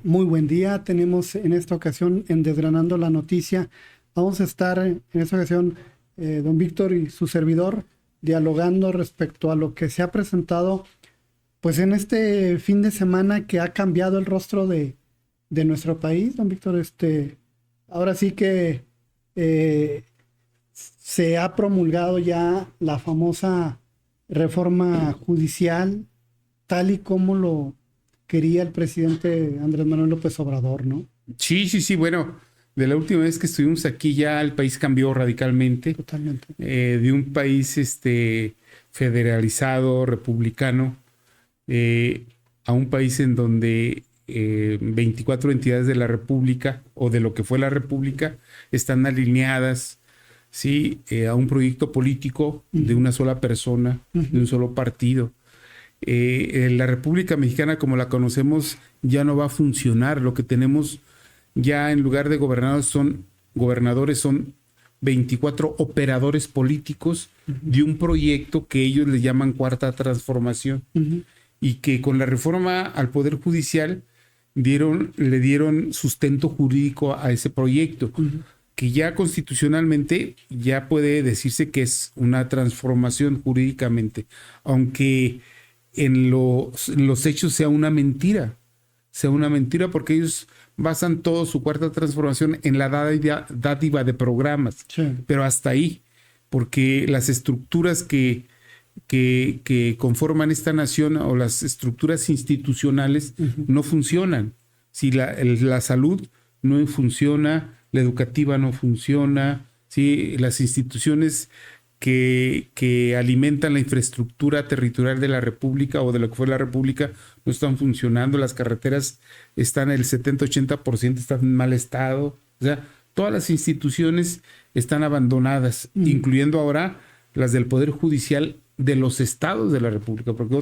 Muy buen día. Tenemos en esta ocasión en Desgranando la Noticia. Vamos a estar en esta ocasión, don Víctor y su servidor, dialogando respecto a lo que se ha presentado pues en este fin de semana que ha cambiado el rostro de nuestro país, don Víctor. Ahora sí que se ha promulgado ya la famosa reforma judicial, tal y como lo quería el presidente Andrés Manuel López Obrador, ¿no? Sí. Bueno, de la última vez que estuvimos aquí ya el país cambió radicalmente. Totalmente. De un país federalizado, republicano, a un país en donde 24 entidades de la República o de lo que fue la República están alineadas, ¿sí? A un proyecto político de una sola persona, de un solo partido. La República Mexicana como la conocemos ya no va a funcionar. Lo que tenemos ya en lugar de gobernadores son 24 operadores políticos de un proyecto que ellos le llaman Cuarta Transformación, y que con la reforma al Poder Judicial le dieron sustento jurídico a ese proyecto, que ya constitucionalmente ya puede decirse que es una transformación jurídicamente, aunque en los hechos sea una mentira porque ellos basan todo su Cuarta Transformación en la dádiva de programas, Sí. pero hasta ahí, porque las estructuras que conforman esta nación o las estructuras institucionales no funcionan. Si la salud no funciona, la educativa no funciona, ¿sí? Las instituciones que alimentan la infraestructura territorial de la República o de lo que fue la República no están funcionando. Las carreteras están el 70-80% están en mal estado. O sea, todas las instituciones están abandonadas, incluyendo ahora las del Poder Judicial de los estados de la República, porque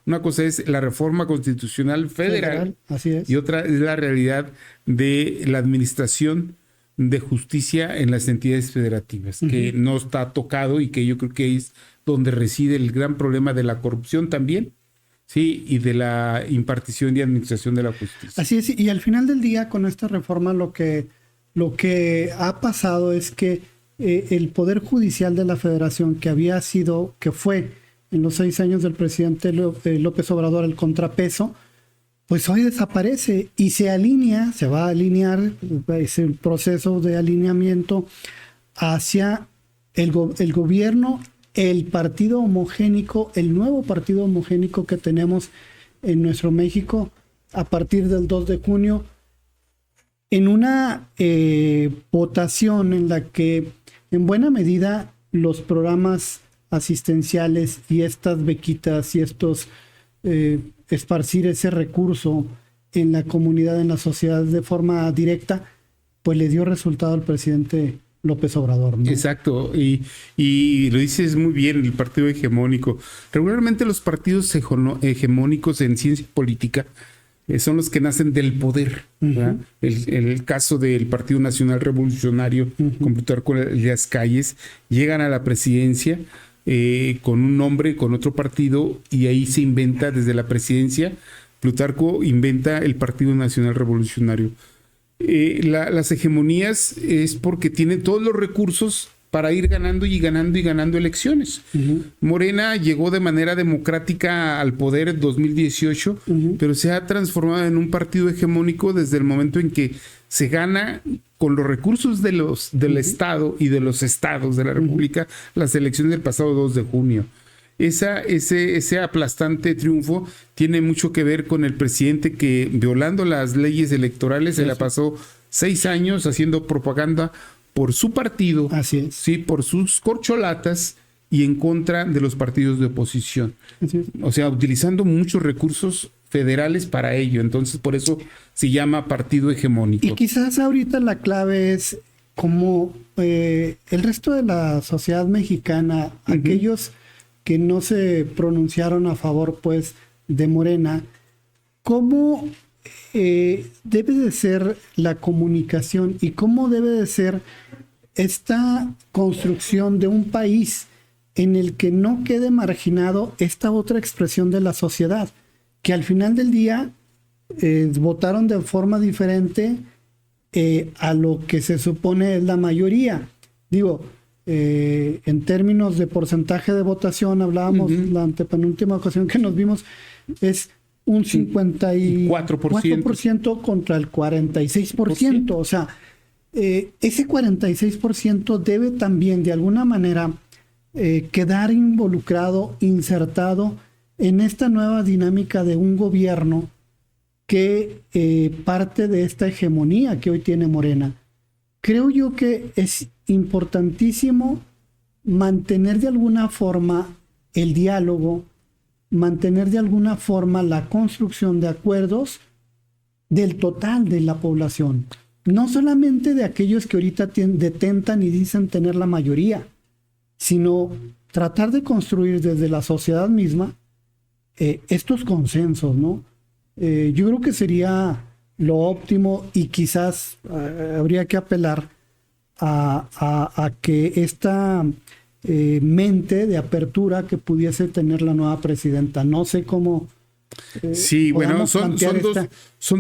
una cosa es la reforma constitucional federal, Así es. y otra es la realidad de la administración de justicia en las entidades federativas, que no está tocado y que yo creo que es donde reside el gran problema de la corrupción también, sí, y de la impartición y administración de la justicia. Así es, y al final del día con esta reforma lo que ha pasado es que el Poder Judicial de la Federación, que fue en los 6 años del presidente López Obrador el contrapeso, pues hoy desaparece y se va a alinear, es el proceso de alineamiento hacia el gobierno, el partido homogénico, el nuevo partido homogénico que tenemos en nuestro México a partir del 2 de junio, en una votación en la que en buena medida los programas asistenciales y estas bequitas y estos esparcir ese recurso en la comunidad, en la sociedad de forma directa, pues le dio resultado al presidente López Obrador, ¿no? Exacto, y lo dices muy bien, el partido hegemónico. Regularmente los partidos hegemónicos en ciencia política son los que nacen del poder, ¿verdad? El caso del Partido Nacional Revolucionario, con Plutarco Elías Calles, llegan a la presidencia con un nombre, con otro partido, y ahí se inventa desde la presidencia. Plutarco inventa el Partido Nacional Revolucionario. Las hegemonías es porque tienen todos los recursos para ir ganando y ganando y ganando elecciones. Morena llegó de manera democrática al poder en 2018, pero se ha transformado en un partido hegemónico desde el momento en que se gana con los recursos del Estado y de los estados de la República las elecciones del pasado 2 de junio. Ese aplastante triunfo tiene mucho que ver con el presidente que, violando las leyes electorales, se la pasó 6 años haciendo propaganda por su partido, Así es. sí, por sus corcholatas y en contra de los partidos de oposición. Así es. O sea, utilizando muchos recursos federales para ello. Entonces, por eso se llama partido hegemónico. Y quizás ahorita la clave es como el resto de la sociedad mexicana, aquellos que no se pronunciaron a favor, pues, de Morena, ¿cómo debe de ser la comunicación y cómo debe de ser esta construcción de un país en el que no quede marginado esta otra expresión de la sociedad, que al final del día votaron de forma diferente a lo que se supone es la mayoría. Digo, en términos de porcentaje de votación, hablábamos la antepenúltima ocasión que nos vimos, es un 54% contra el 46%. O sea, ese 46% debe también de alguna manera quedar involucrado, insertado en esta nueva dinámica de un gobierno que parte de esta hegemonía que hoy tiene Morena. Creo yo que es importantísimo mantener de alguna forma el diálogo, mantener de alguna forma la construcción de acuerdos del total de la población. No solamente de aquellos que ahorita detentan y dicen tener la mayoría, sino tratar de construir desde la sociedad misma estos consensos, ¿no? Yo creo que sería lo óptimo y quizás habría que apelar a que esta mente de apertura que pudiese tener la nueva presidenta. No sé cómo... sí, bueno, son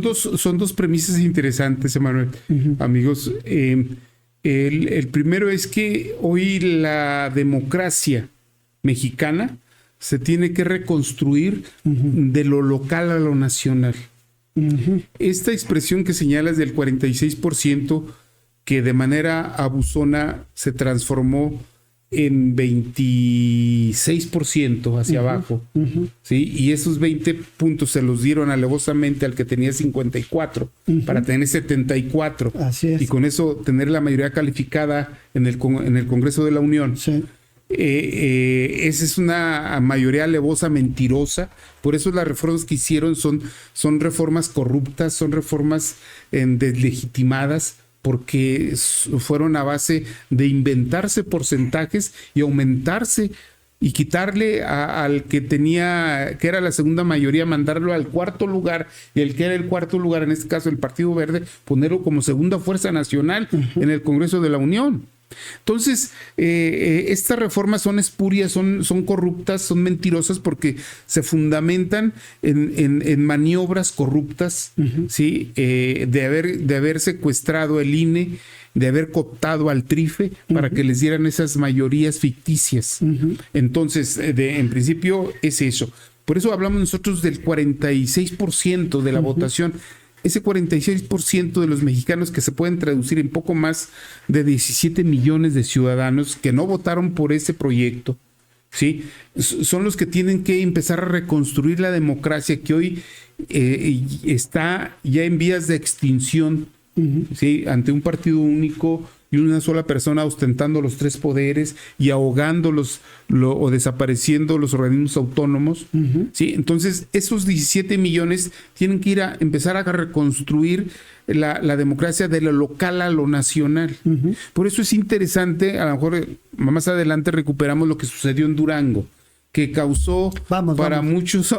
dos premisas interesantes, Emanuel, amigos. El primero es que hoy la democracia mexicana se tiene que reconstruir de lo local a lo nacional. Esta expresión que señalas del 46%, que de manera abusona se transformó en 26% hacia abajo, ¿sí? Y esos 20 puntos se los dieron alevosamente al que tenía 54 para tener 74. Así es. Y con eso tener la mayoría calificada en el Congreso de la Unión. Sí. Esa es una mayoría alevosa, mentirosa. Por eso las reformas que hicieron son reformas corruptas, son reformas deslegitimadas, porque fueron a base de inventarse porcentajes y aumentarse y quitarle al que tenía, que era la segunda mayoría, mandarlo al cuarto lugar, y el que era el cuarto lugar, en este caso el Partido Verde, ponerlo como segunda fuerza nacional en el Congreso de la Unión. Entonces, estas reformas son espurias, son corruptas, son mentirosas, porque se fundamentan en maniobras corruptas, ¿sí? De haber secuestrado el INE, de haber cooptado al TRIFE para que les dieran esas mayorías ficticias. Entonces, en principio es eso. Por eso hablamos nosotros del 46% de la votación. Ese 46% de los mexicanos, que se pueden traducir en poco más de 17 millones de ciudadanos que no votaron por ese proyecto, ¿sí? Son los que tienen que empezar a reconstruir la democracia que hoy está ya en vías de extinción, ¿sí? Ante un partido único y una sola persona ostentando los tres poderes y ahogándolos o desapareciendo los organismos autónomos. ¿Sí? Entonces, esos 17 millones tienen que empezar a reconstruir la democracia de lo local a lo nacional. Por eso es interesante, a lo mejor más adelante recuperamos lo que sucedió en Durango, que causó muchos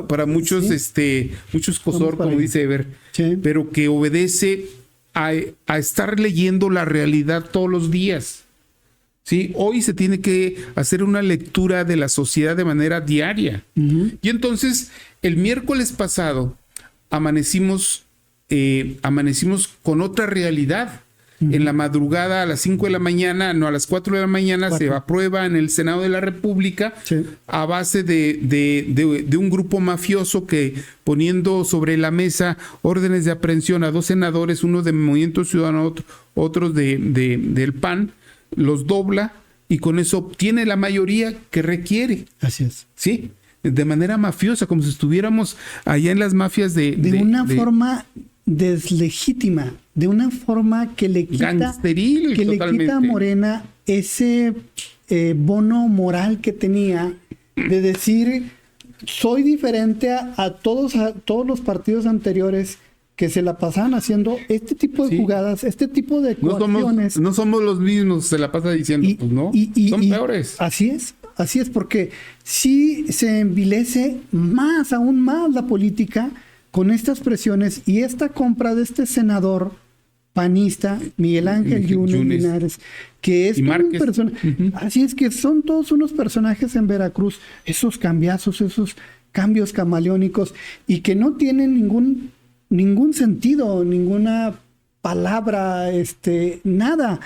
¿sí? Muchos cosor, como dice Eber, ¿sí? Pero que obedece a estar leyendo la realidad todos los días. ¿Sí? Hoy se tiene que hacer una lectura de la sociedad de manera diaria. Y entonces, el miércoles pasado amanecimos con otra realidad. En la madrugada, a las 5 de la mañana, no, a las 4 de la mañana, se aprueba en el Senado de la República, sí, a base de un grupo mafioso que, poniendo sobre la mesa órdenes de aprehensión a 2 senadores, uno de Movimiento Ciudadano, otro del PAN, los dobla y con eso obtiene la mayoría que requiere. Así es. Sí, de manera mafiosa, como si estuviéramos allá en las mafias de una forma deslegítima, de una forma que le quita a Morena ese bono moral que tenía de decir: soy diferente a todos los partidos anteriores que se la pasaban haciendo este tipo de jugadas, este tipo de coacciones. No somos los mismos, se la pasa diciendo, pues no, son peores. Así es, porque sí se envilece aún más la política con estas presiones y esta compra de este senador panista, Miguel Ángel Yunes Linares, que es un personaje. Así es que son todos unos personajes en Veracruz, esos cambiazos, esos cambios camaleónicos, y que no tienen ningún ningún sentido, ninguna palabra, nada.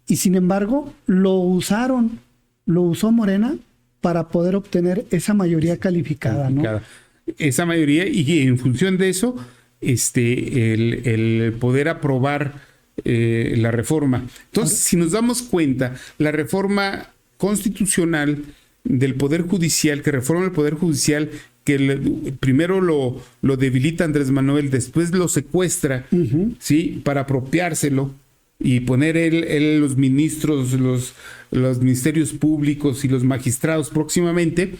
Y sin embargo, lo usó Morena para poder obtener esa mayoría calificada, ¿no? Esa mayoría, y en función de eso, el poder aprobar la reforma. Entonces, si nos damos cuenta, la reforma constitucional del Poder Judicial, que reforma el Poder Judicial, que primero lo debilita Andrés Manuel, después lo secuestra, ¿sí? Para apropiárselo y poner él los ministros, los ministerios públicos y los magistrados próximamente,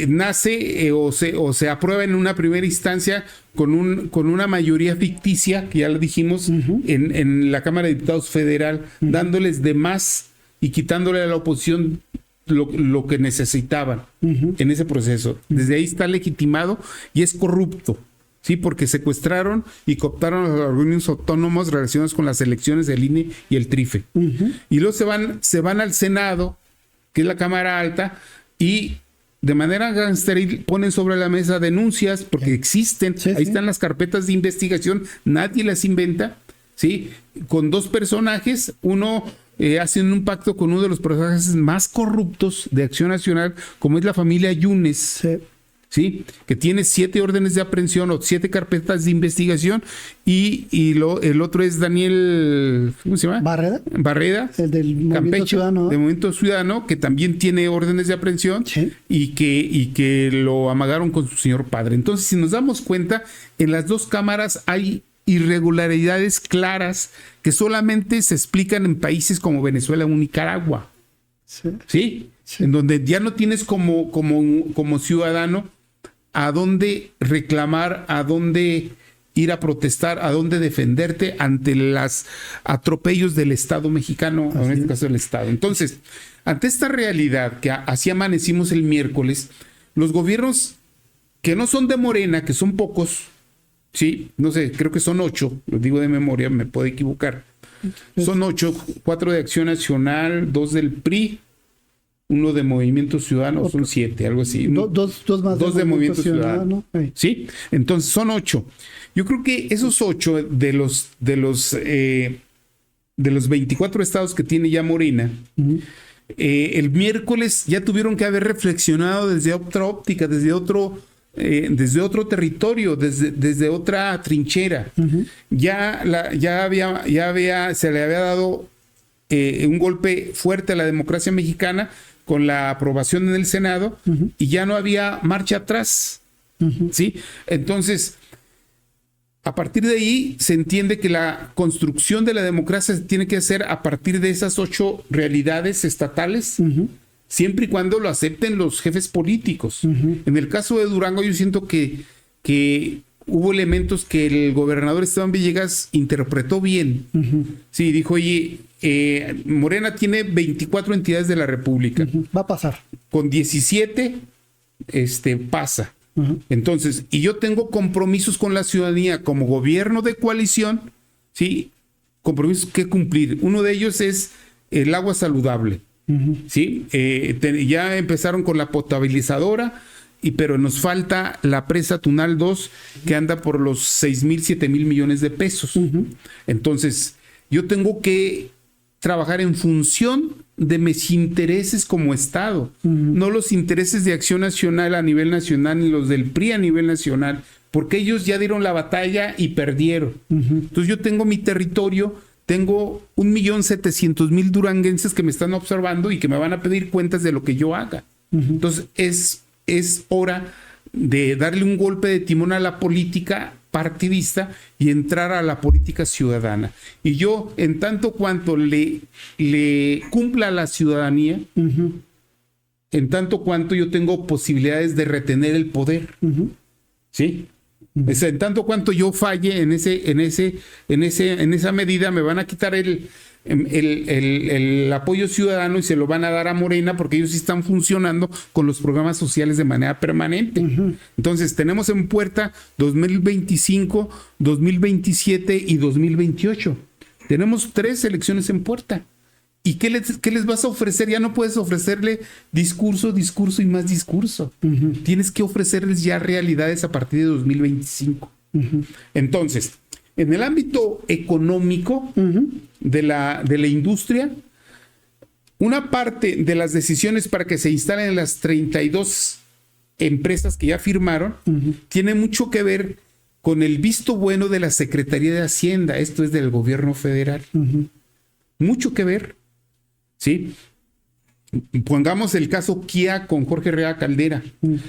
nace o se aprueba en una primera instancia con una mayoría ficticia, que ya lo dijimos, en la Cámara de Diputados Federal, dándoles de más y quitándole a la oposición lo que necesitaban en ese proceso. Desde ahí está legitimado y es corrupto, ¿sí? Porque secuestraron y cooptaron a los organismos autónomos relacionados con las elecciones del INE y el TRIFE. Y luego se van al Senado, que es la Cámara Alta, y de manera gangsteril ponen sobre la mesa denuncias, porque existen, ahí están las carpetas de investigación, nadie las inventa, ¿sí? Con dos personajes, uno hacen un pacto con uno de los personajes más corruptos de Acción Nacional, como es la familia Yunes, ¿sí? Que tiene 7 órdenes de aprehensión o 7 carpetas de investigación, y el otro es Daniel, ¿cómo se llama? Barreda, el del Movimiento Ciudadano. Del Movimiento Ciudadano, que también tiene órdenes de aprehensión, y que lo amagaron con su señor padre. Entonces, si nos damos cuenta, en las dos cámaras hay irregularidades claras que solamente se explican en países como Venezuela o Nicaragua. ¿Sí? En donde ya no tienes como ciudadano a dónde reclamar, a dónde ir a protestar, a dónde defenderte ante los atropellos del Estado mexicano, en este caso del Estado. Entonces, ante esta realidad, que así amanecimos el miércoles, los gobiernos que no son de Morena, que son pocos, sí, no sé, creo que son 8, lo digo de memoria, me puedo equivocar. Son 8, 4 de Acción Nacional, 2 del PRI, 1 de Movimiento Ciudadano, son 7, algo así. Dos más de Movimiento Ciudadano. Sí, entonces son 8. Yo creo que esos 8 de los 24 estados que tiene ya Morena, el miércoles ya tuvieron que haber reflexionado desde otra óptica, desde otro territorio, desde otra trinchera. Se le había dado un golpe fuerte a la democracia mexicana con la aprobación en el Senado, y ya no había marcha atrás. ¿Sí? Entonces, a partir de ahí se entiende que la construcción de la democracia se tiene que hacer a partir de esas 8 realidades estatales, siempre y cuando lo acepten los jefes políticos. En el caso de Durango, yo siento que hubo elementos que el gobernador Esteban Villegas interpretó bien. Sí, dijo, oye, Morena tiene 24 entidades de la República. Va a pasar. Con 17 pasa. Entonces, y yo tengo compromisos con la ciudadanía como gobierno de coalición, ¿sí? Compromisos que cumplir. Uno de ellos es el agua saludable. ¿Sí? Ya empezaron con la potabilizadora, pero nos falta la presa Tunal 2, que anda por los 6,000, 7,000 millones de pesos. Entonces, yo tengo que trabajar en función de mis intereses como Estado, no los intereses de Acción Nacional a nivel nacional, ni los del PRI a nivel nacional, porque ellos ya dieron la batalla y perdieron. Entonces, yo tengo mi territorio, tengo 1,700,000 duranguenses que me están observando y que me van a pedir cuentas de lo que yo haga. Entonces, es hora de darle un golpe de timón a la política partidista y entrar a la política ciudadana. Y yo, en tanto cuanto le cumpla a la ciudadanía, en tanto cuanto yo tengo posibilidades de retener el poder, ¿sí? O sea, en tanto cuanto yo falle en esa medida, me van a quitar el apoyo ciudadano y se lo van a dar a Morena, porque ellos sí están funcionando con los programas sociales de manera permanente. Entonces, tenemos en puerta 2025, 2027 y 2028. Tenemos 3 elecciones en puerta. ¿Y qué les vas a ofrecer? Ya no puedes ofrecerle discurso, discurso y más discurso. Tienes que ofrecerles ya realidades a partir de 2025. Entonces, en el ámbito económico de la industria, una parte de las decisiones para que se instalen las 32 empresas que ya firmaron tiene mucho que ver con el visto bueno de la Secretaría de Hacienda. Esto es del gobierno federal. Mucho que ver. ¿Sí? Pongamos el caso Kia con Jorge Herrera Caldera.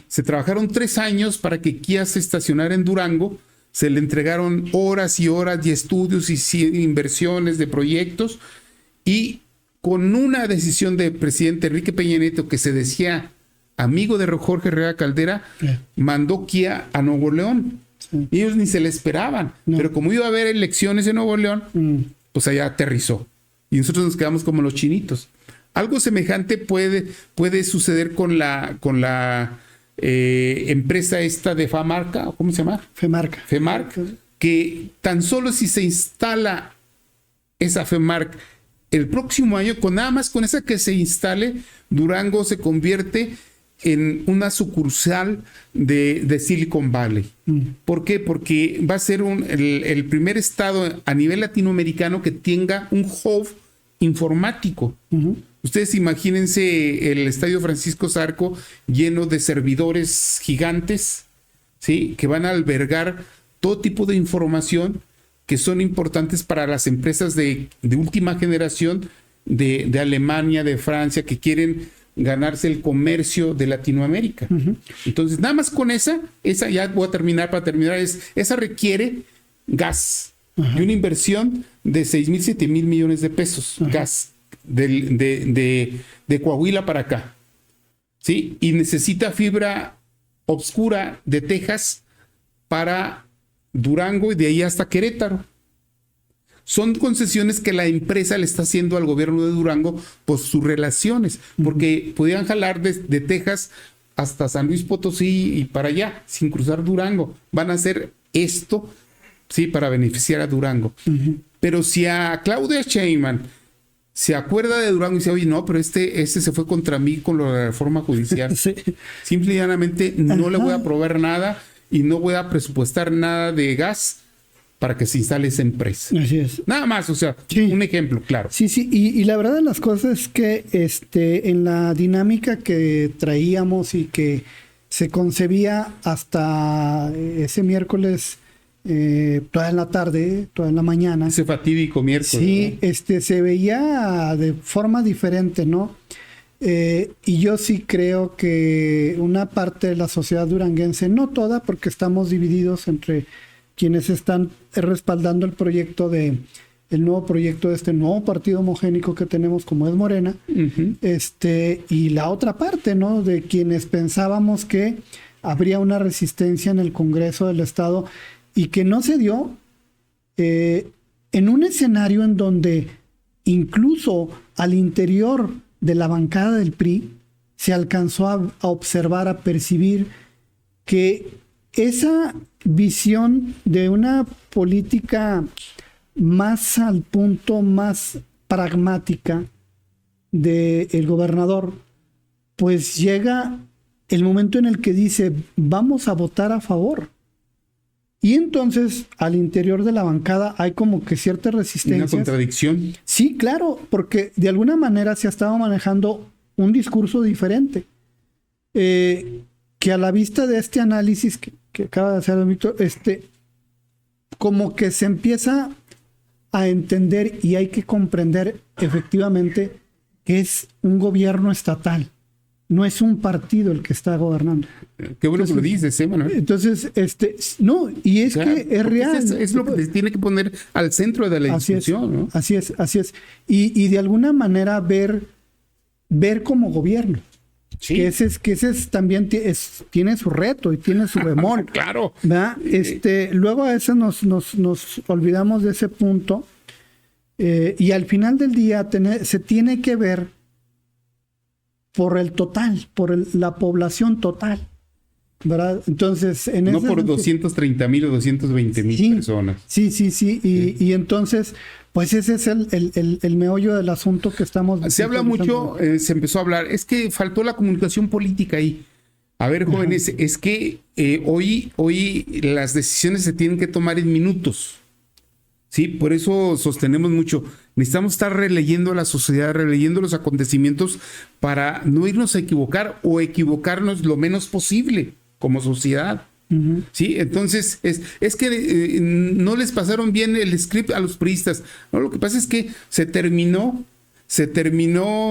Se trabajaron 3 años para que Kia se estacionara en Durango. Se le entregaron horas y horas de estudios y inversiones de proyectos. Y con una decisión del presidente Enrique Peña Nieto, que se decía amigo de Jorge Herrera Caldera, mandó Kia a Nuevo León. Y ellos ni se le esperaban. Pero como iba a haber elecciones en Nuevo León, pues allá aterrizó. Y nosotros nos quedamos como los chinitos. Algo semejante puede suceder con la empresa esta de Famarca, ¿cómo se llama? FEMARC, que tan solo si se instala esa FEMARC el próximo año, nada más con esa que se instale, Durango se convierte en una sucursal de Silicon Valley. ¿Por qué? Porque va a ser el primer estado a nivel latinoamericano que tenga un hub informático. Ustedes imagínense el Estadio Francisco Zarco lleno de servidores gigantes, ¿sí? Que van a albergar todo tipo de información que son importantes para las empresas de última generación de Alemania, de Francia, que quieren ganarse el comercio de Latinoamérica. Entonces, nada más con esa ya voy a terminar, esa requiere gas y una inversión de 6,000, 7,000 millones de pesos, gas de Coahuila para acá, ¿sí? Y necesita fibra obscura de Texas para Durango y de ahí hasta Querétaro. Son concesiones que la empresa le está haciendo al gobierno de Durango por sus relaciones, porque podían jalar de Texas hasta San Luis Potosí y para allá, sin cruzar Durango. Van a hacer esto, sí, para beneficiar a Durango. Pero si a Claudia Sheinbaum se acuerda de Durango y dice, oye, no, pero este se fue contra mí con la reforma judicial. Simple y llanamente no le voy a aprobar nada y no voy a presupuestar nada de gas para que se instale esa empresa. Así es. Nada más, o sea, un ejemplo, claro. Sí, y la verdad de las cosas es que en la dinámica que traíamos y que se concebía hasta ese miércoles, toda en la tarde, toda en la mañana. Ese fatídico miércoles. Sí, ¿no? Se veía de forma diferente, ¿no? Y yo sí creo que una parte de la sociedad duranguense, no toda, porque estamos divididos entre quienes están respaldando el proyecto el nuevo proyecto de este nuevo partido homogénico que tenemos como es Morena, y la otra parte, ¿no? De quienes pensábamos que habría una resistencia en el Congreso del Estado y que no se dio en un escenario en donde incluso al interior de la bancada del PRI se alcanzó a observar, a percibir que esa visión de una política más al punto, más pragmática del gobernador, pues llega el momento en el que dice, vamos a votar a favor. Y entonces, al interior de la bancada hay como que cierta resistencia. Una contradicción. Sí, claro, porque de alguna manera se ha estado manejando un discurso diferente. Que a la vista de este análisis que acaba de hacer Víctor, como que se empieza a entender y hay que comprender efectivamente que es un gobierno estatal. No es un partido el que está gobernando. Qué bueno que lo dices, Manuel. Entonces, no, y es que es real. Es lo que se tiene que poner al centro de la discusión, ¿no? Así es. Y de alguna manera ver como gobierno. Sí. Que ese también tiene su reto y tiene su bemol. Claro. ¿Verdad? Luego a veces nos olvidamos de ese punto. Y al final del día se tiene que ver por el total, por la población total. ¿verdad? Entonces, en No ese por sentido, 230,000 o 220,000 personas. Sí. Y entonces, pues ese es el meollo del asunto que estamos... Se habla mucho, se empezó a hablar, es que faltó la comunicación política ahí. A ver, jóvenes, es que hoy las decisiones se tienen que tomar en minutos. Sí, por eso sostenemos mucho. Necesitamos estar releyendo la sociedad, releyendo los acontecimientos para no irnos a equivocar o equivocarnos lo menos posible como sociedad. Sí, entonces es que no les pasaron bien el script a los priistas. No, lo que pasa es que se terminó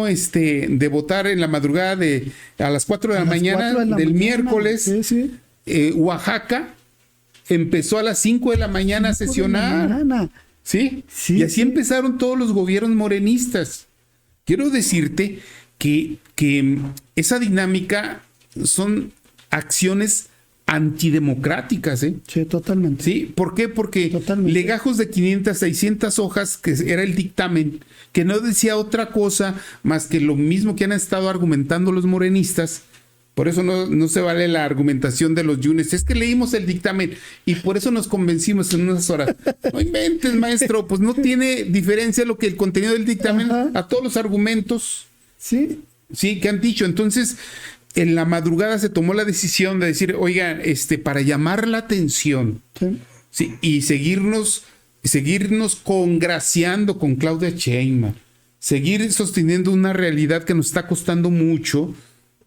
de votar en la madrugada a las 4 de la mañana del miércoles. Sí. Oaxaca empezó a las 5 de la mañana a sesionar. ¿Sí? Y así empezaron todos los gobiernos morenistas. Quiero decirte que esa dinámica son acciones antidemocráticas, ¿eh? Sí, totalmente. ¿Sí? ¿Por qué? Porque legajos de 500, 600 hojas, que era el dictamen, que no decía otra cosa más que lo mismo que han estado argumentando los morenistas. Por eso no se vale la argumentación de los yunes. Es que leímos el dictamen y por eso nos convencimos en unas horas. No inventes, maestro, pues no tiene diferencia lo que el contenido del dictamen a todos los argumentos. Sí, que han dicho. Entonces, en la madrugada se tomó la decisión de decir, oiga, para llamar la atención, sí, y seguirnos congraciando con Claudia Sheinbaum, seguir sosteniendo una realidad que nos está costando mucho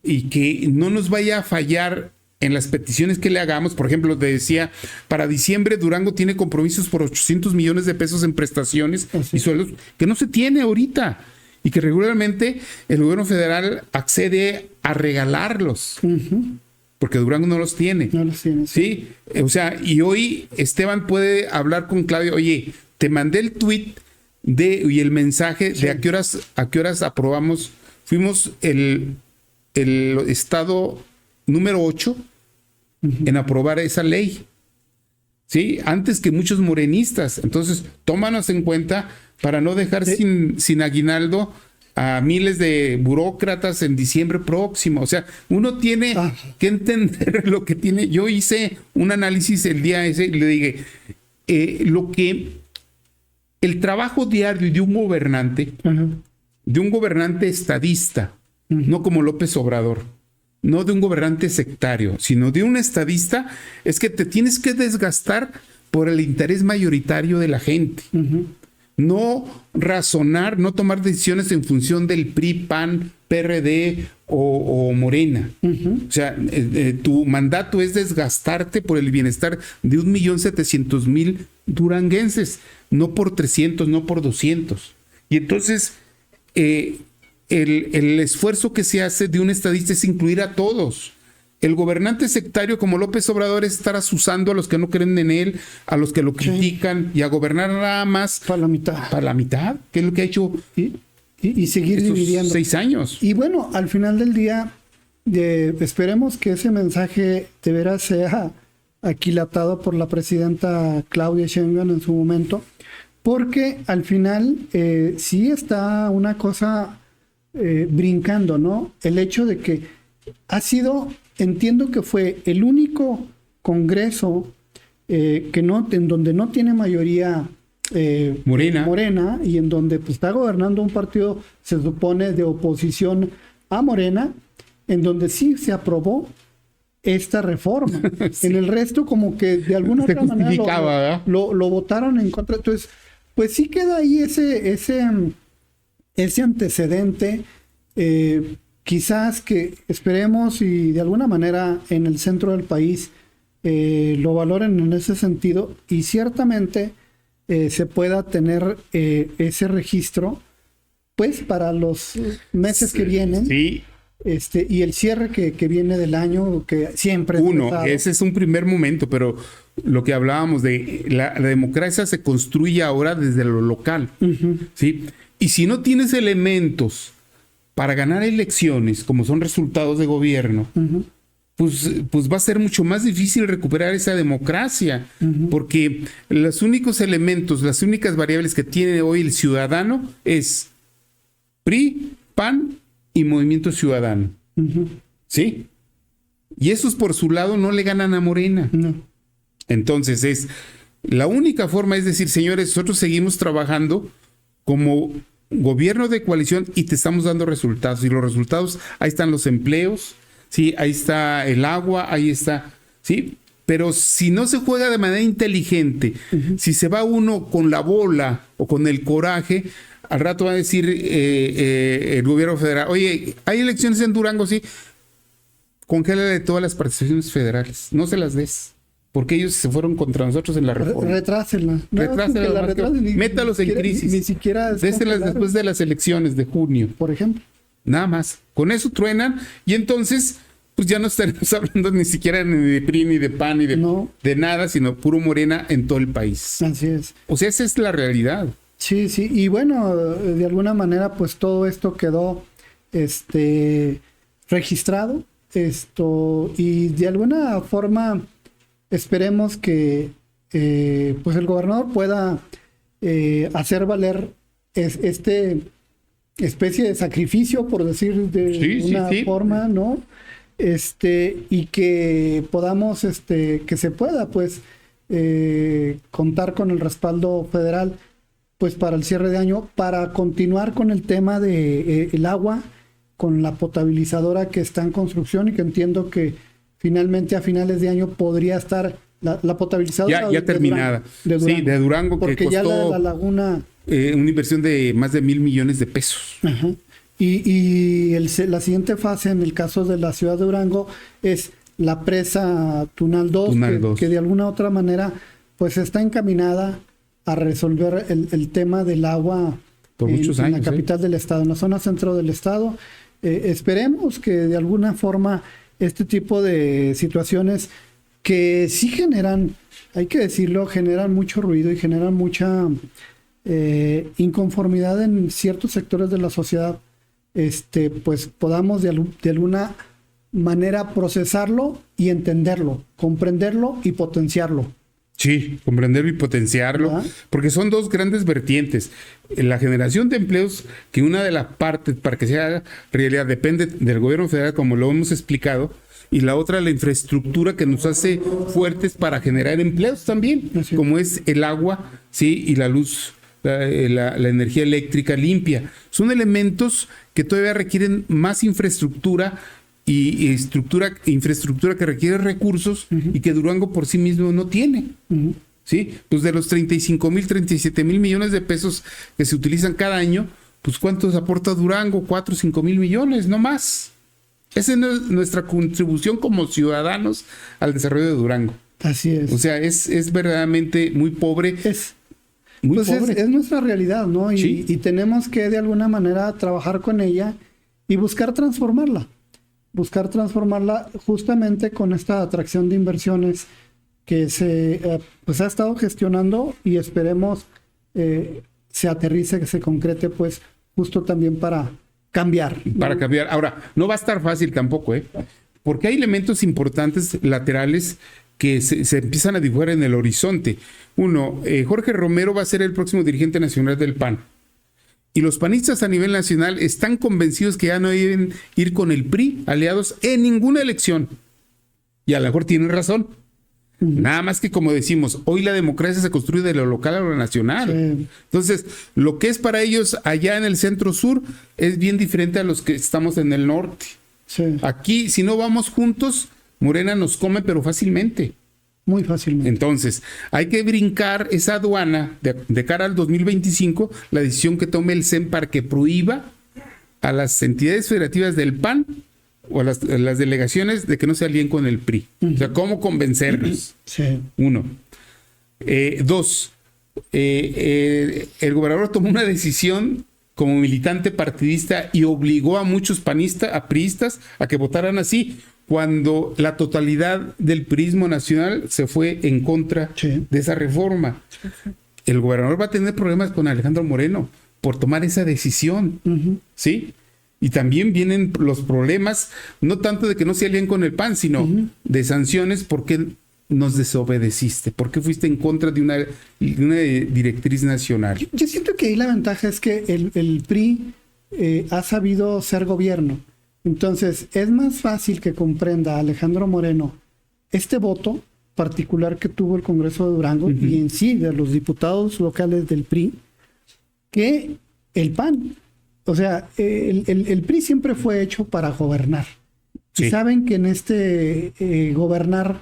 y que no nos vaya a fallar en las peticiones que le hagamos. Por ejemplo, te decía, para diciembre Durango tiene compromisos por 800 millones de pesos en prestaciones y sueldos que no se tiene ahorita y que regularmente el gobierno federal accede a regalarlos. Porque Durango no los tiene. No los tiene. Sí. O sea, y hoy Esteban puede hablar con Claudio, oye, te mandé el tweet y el mensaje de a qué horas aprobamos. Fuimos el estado número 8 en aprobar esa ley. Sí, antes que muchos morenistas. Entonces, tómanos en cuenta para no dejar sin aguinaldo a miles de burócratas en diciembre próximo. O sea, uno tiene que entender lo que tiene. Yo hice un análisis el día ese y le dije, el trabajo diario de un gobernante estadista, no como López Obrador, no de un gobernante sectario, sino de un estadista, es que te tienes que desgastar por el interés mayoritario de la gente. No razonar, no tomar decisiones en función del PRI, PAN, PRD o Morena. O sea, tu mandato es desgastarte por el bienestar de 1.700.000 duranguenses, no por 300, no por 200. Y entonces, el esfuerzo que se hace de un estadista es incluir a todos. El gobernante sectario como López Obrador es estar asusando a los que no creen en él, a los que lo critican y a gobernar nada más para la mitad. Para la mitad, que es lo que ha hecho y seguir dividiendo 6 años. Y bueno, al final del día, esperemos que ese mensaje de veras sea aquilatado por la presidenta Claudia Sheinbaum en su momento, porque al final sí está una cosa brincando, ¿no? El hecho de que entiendo que fue el único congreso en donde no tiene mayoría Morena y en donde pues, está gobernando un partido, se supone, de oposición a Morena, en donde sí se aprobó esta reforma. Sí. En el resto como que de alguna otra manera lo votaron en contra. Entonces, pues sí queda ahí ese antecedente. Quizás que esperemos y de alguna manera en el centro del país lo valoren en ese sentido y ciertamente se pueda tener ese registro pues para los meses que vienen. Sí. Y el cierre que viene del año, que siempre... Ese es un primer momento, pero lo que hablábamos de la democracia se construye ahora desde lo local. ¿Sí? Y si no tienes elementos para ganar elecciones, como son resultados de gobierno, pues va a ser mucho más difícil recuperar esa democracia, porque los únicos elementos, las únicas variables que tiene hoy el ciudadano es PRI, PAN y Movimiento Ciudadano. ¿Sí? Y esos por su lado no le ganan a Morena. No. Entonces la única forma es decir, señores, nosotros seguimos trabajando como gobierno de coalición y te estamos dando resultados. Y los resultados, ahí están los empleos, sí, ahí está el agua, ahí está, sí. Pero si no se juega de manera inteligente, si se va uno con la bola o con el coraje, al rato va a decir el gobierno federal, oye, hay elecciones en Durango, sí, congélale todas las participaciones federales, no se las des. Porque ellos se fueron contra nosotros en la reforma. Retrásenla. Métalos en crisis. Ni siquiera. Déselas después de las elecciones de junio. Por ejemplo. Nada más. Con eso truenan y entonces, pues ya no estaremos hablando ni siquiera ni de PRI, ni de PAN, ni de nada, sino puro Morena en todo el país. Así es. O sea, esa es la realidad. Sí, sí. Y bueno, de alguna manera, pues todo esto quedó registrado. Y de alguna forma esperemos que pues el gobernador pueda hacer valer especie de sacrificio, por decir de una forma, ¿no? Y que podamos, que se pueda, pues, contar con el respaldo federal, pues, para el cierre de año, para continuar con el tema de el agua, con la potabilizadora que está en construcción y que entiendo que finalmente a finales de año podría estar la potabilizadora ya terminada. Durango. Sí, de Durango, porque que costó ya la laguna una inversión de más de 1,000 millones de pesos. Ajá. Y la siguiente fase en el caso de la ciudad de Durango es la presa Tunal 2, que de alguna otra manera pues está encaminada a resolver el tema del agua por muchos años, en la capital del estado, en la zona centro del estado. Esperemos que de alguna forma este tipo de situaciones que sí generan, hay que decirlo, generan mucho ruido y generan mucha inconformidad en ciertos sectores de la sociedad, pues podamos de alguna manera procesarlo y entenderlo, comprenderlo y potenciarlo. Sí, comprenderlo y potenciarlo, porque son dos grandes vertientes. La generación de empleos, que una de las partes para que sea realidad depende del gobierno federal, como lo hemos explicado, y la otra, la infraestructura que nos hace fuertes para generar empleos también, como es el agua, sí, y la luz, la energía eléctrica limpia. Son elementos que todavía requieren más infraestructura y infraestructura que requiere recursos y que Durango por sí mismo no tiene. ¿Sí? Pues de los 35,000, 37,000 millones de pesos que se utilizan cada año, pues ¿cuántos aporta Durango? 4 o 5,000 millones, no más. Esa es nuestra contribución como ciudadanos al desarrollo de Durango. Así es. O sea, es verdaderamente muy pobre. Es nuestra realidad, ¿no? Y tenemos que de alguna manera trabajar con ella y buscar transformarla justamente con esta atracción de inversiones que se pues ha estado gestionando y esperemos se aterrice, que se concrete, pues justo también para cambiar. Para cambiar. Ahora, no va a estar fácil tampoco, porque hay elementos importantes laterales que se empiezan a dibujar en el horizonte. Uno, Jorge Romero va a ser el próximo dirigente nacional del PAN. Y los panistas a nivel nacional están convencidos que ya no deben ir con el PRI aliados en ninguna elección. Y a lo mejor tienen razón. Nada más que, como decimos, hoy la democracia se construye de lo local a lo nacional. Sí. Entonces, lo que es para ellos allá en el centro sur es bien diferente a los que estamos en el norte. Sí. Aquí, si no vamos juntos, Morena nos come, pero fácilmente. Muy fácilmente. Entonces, hay que brincar esa aduana de cara al 2025, la decisión que tome el CEN para que prohíba a las entidades federativas del PAN o a las delegaciones de que no se alíen con el PRI. O sea, ¿cómo convencerlos? Sí. Uno. Dos, el gobernador tomó una decisión como militante partidista y obligó a muchos priistas a que votaran así, cuando la totalidad del priismo nacional se fue en contra de esa reforma. El gobernador va a tener problemas con Alejandro Moreno por tomar esa decisión, ¿sí? Y también vienen los problemas, no tanto de que no se alíen con el PAN, sino de sanciones porque nos desobedeciste, porque fuiste en contra de una directriz nacional. Yo siento que ahí la ventaja es que el PRI ha sabido ser gobierno. Entonces, es más fácil que comprenda Alejandro Moreno este voto particular que tuvo el Congreso de Durango y en sí de los diputados locales del PRI que el PAN. O sea, el PRI siempre fue hecho para gobernar. Sí. Y saben que en gobernar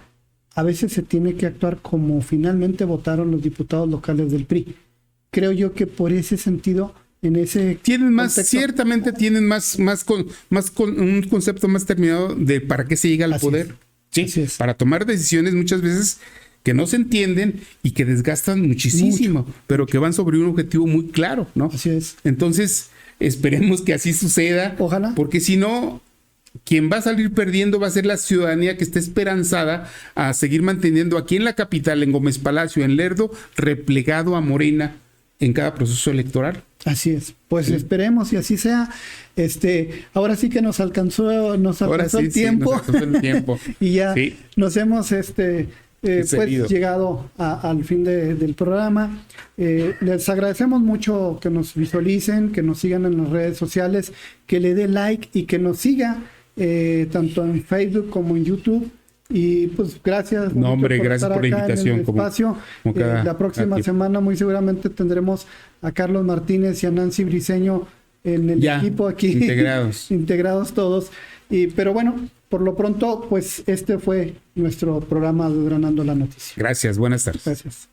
a veces se tiene que actuar como finalmente votaron los diputados locales del PRI. Creo yo que por ese sentido, en ese tienen más, contexto, ciertamente tienen más con un concepto más terminado de para qué se llega al poder. Sí, para tomar decisiones muchas veces que no se entienden y que desgastan muchísimo, pero que van sobre un objetivo muy claro, ¿no? Así es. Entonces, esperemos que así suceda. Ojalá. Porque si no, quien va a salir perdiendo va a ser la ciudadanía que está esperanzada a seguir manteniendo aquí en la capital, en Gómez Palacio, en Lerdo, replegado a Morena en cada proceso electoral. Así es, pues sí. Esperemos y así sea. Ahora sí que nos alcanzó el tiempo. Nos alcanzó el tiempo. Y ya nos hemos pues llegado al fin del programa. Les agradecemos mucho que nos visualicen, que nos sigan en las redes sociales, que le dé like y que nos siga tanto en Facebook como en YouTube. Y pues gracias. No, hombre, gracias por la invitación. La próxima semana muy seguramente tendremos a Carlos Martínez y a Nancy Briceño en el equipo aquí. Integrados todos. Pero bueno, por lo pronto, pues este fue nuestro programa de Desgranando la Noticia. Gracias, buenas tardes. Gracias.